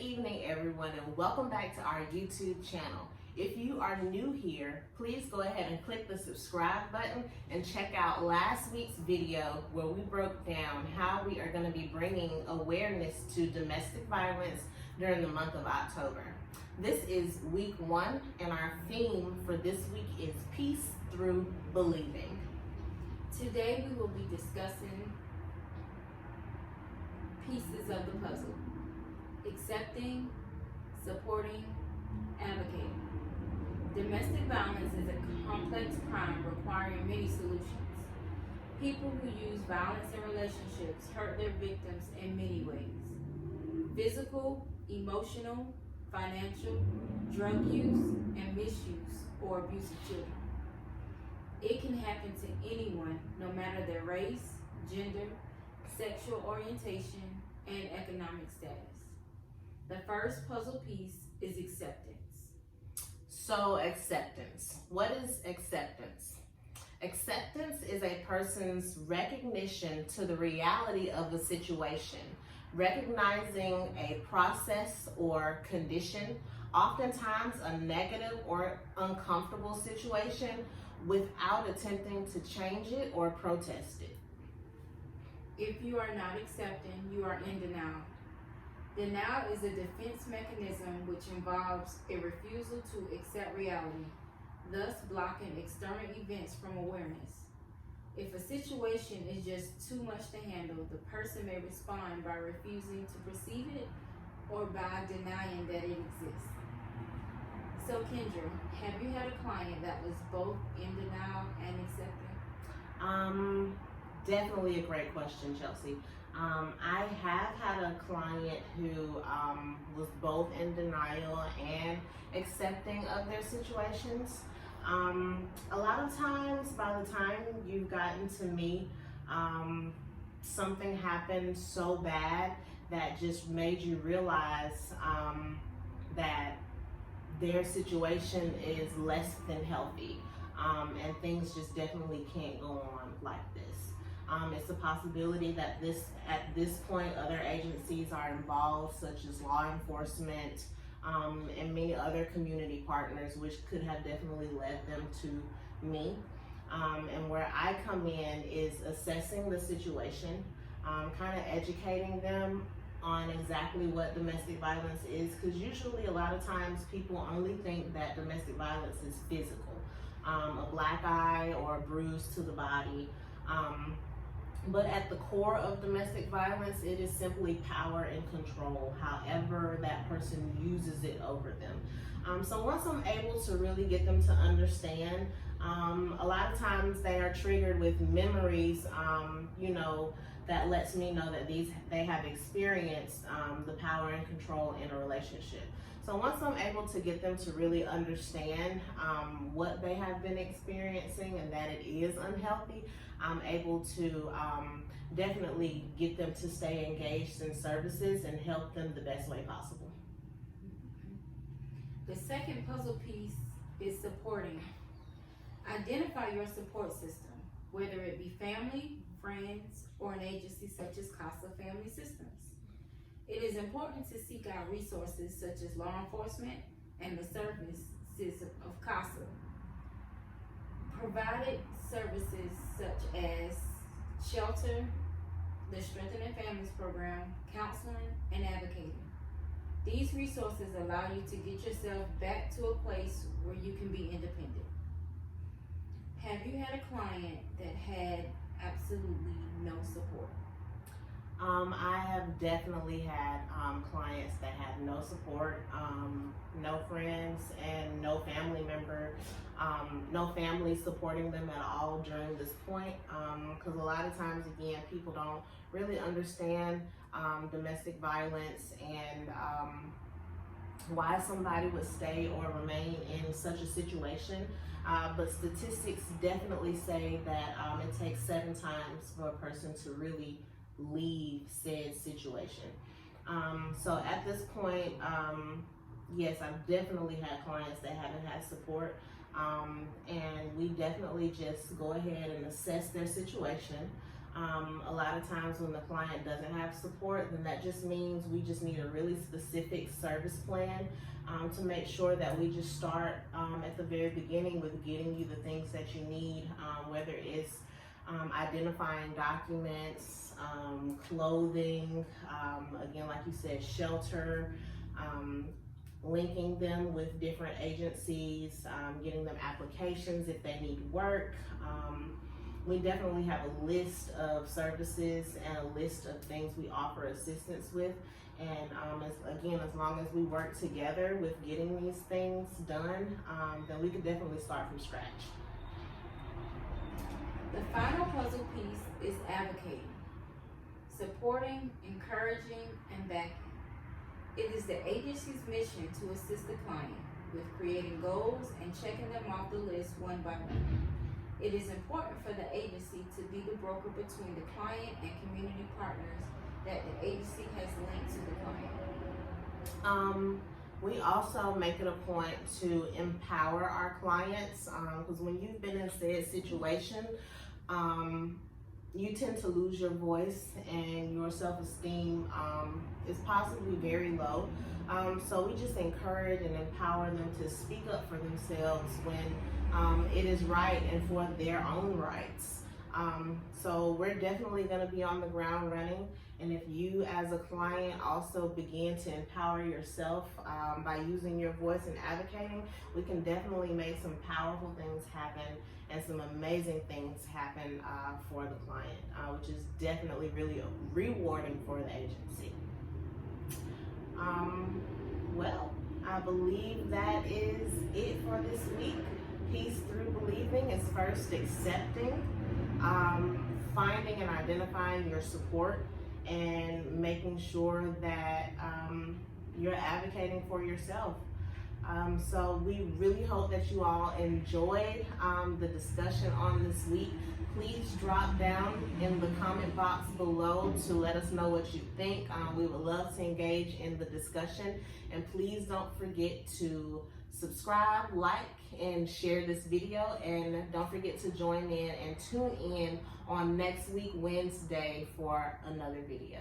evening, everyone, and welcome back to our YouTube channel. If you are new here, please go ahead and click the subscribe button and check out last week's video where we broke down how we are going to be bringing awareness to domestic violence during the month of October. This is week 1, and our theme for this week is Peace Through Believing. Today we will be discussing pieces of the puzzle: accepting, supporting, advocating. Domestic violence is a complex crime requiring many solutions. People who use violence in relationships hurt their victims in many ways: physical, emotional, financial, drug use, and misuse or abuse of children. It can happen to anyone, no matter their race, gender, sexual orientation, and economic status. The first puzzle piece is acceptance. So, acceptance. What is acceptance? Acceptance is a person's recognition to the reality of a situation, recognizing a process or condition, oftentimes a negative or uncomfortable situation, without attempting to change it or protest it. If you are not accepting, you are in denial. Denial is a defense mechanism which involves a refusal to accept reality, thus blocking external events from awareness. If a situation is just too much to handle, the person may respond by refusing to perceive it or by denying that it exists. So Kendra, have you had a client that was both in denial and accepting? Definitely a great question, Chelsea. I have had a client who was both in denial and accepting of their situations. A lot of times, by the time you've gotten to me, something happened so bad that just made you realize that their situation is less than healthy, and things just definitely can't go on like this. It's a possibility that at this point other agencies are involved, such as law enforcement and many other community partners, which could have definitely led them to me. And where I come in is assessing the situation, kind of educating them on exactly what domestic violence is, because usually a lot of times people only think that domestic violence is physical, a black eye or a bruise to the body. But at the core of domestic violence, it is simply power and control, however that person uses it over them. So once I'm able to really get them to understand, a lot of times they are triggered with memories, that lets me know that they have experienced the power and control in a relationship. So once I'm able to get them to really understand what they have been experiencing and that it is unhealthy, I'm able to definitely get them to stay engaged in services and help them the best way possible. The second puzzle piece is supporting. Identify your support system, whether it be family, friends, or an agency such as CASA Family Systems. It is important to seek out resources such as law enforcement and the services of CASA. Provided services such as shelter, the Strengthening Families Program, counseling, and advocating. These resources allow you to get yourself back to a place where you can be independent. Have you had a client that had absolutely no support? I have definitely had clients that had no support, no friends, and no family member, no family supporting them at all during this point. Because a lot of times, again, people don't really understand domestic violence and why somebody would stay or remain in such a situation. But statistics definitely say that it takes 7 times for a person to really leave said situation. So at this point, yes, I've definitely had clients that haven't had support, and we definitely just go ahead and assess their situation, A lot of times when the client doesn't have support, then that just means we just need a really specific service plan to make sure that we just start at the very beginning with getting you the things that you need, whether it's identifying documents, clothing, again, like you said, shelter, linking them with different agencies, getting them applications if they need work. We definitely have a list of services and a list of things we offer assistance with. And as long as we work together with getting these things done, then we can definitely start from scratch. The final puzzle piece is advocating, supporting, encouraging, and backing. It is the agency's mission to assist the client with creating goals and checking them off the list one by one. It is important for the agency to be the broker between the client and community partners that the agency has linked to the client. We also make it a point to empower our clients, because when you've been in said situation, you tend to lose your voice and your self-esteem is possibly very low. So we just encourage and empower them to speak up for themselves when it is right and for their own rights. So we're definitely going to be on the ground running. And if you as a client also begin to empower yourself by using your voice and advocating, we can definitely make some powerful things happen and some amazing things happen for the client, which is definitely really rewarding for the agency. Well, I believe that is it for this week. Peace through believing is first accepting, finding and identifying your support, and making sure that you're advocating for yourself. So we really hope that you all enjoyed the discussion on this week. Please drop down in the comment box below to let us know what you think. We would love to engage in the discussion. And please don't forget to subscribe, like, and share this video. And don't forget to join in and tune in on next week, Wednesday, for another video.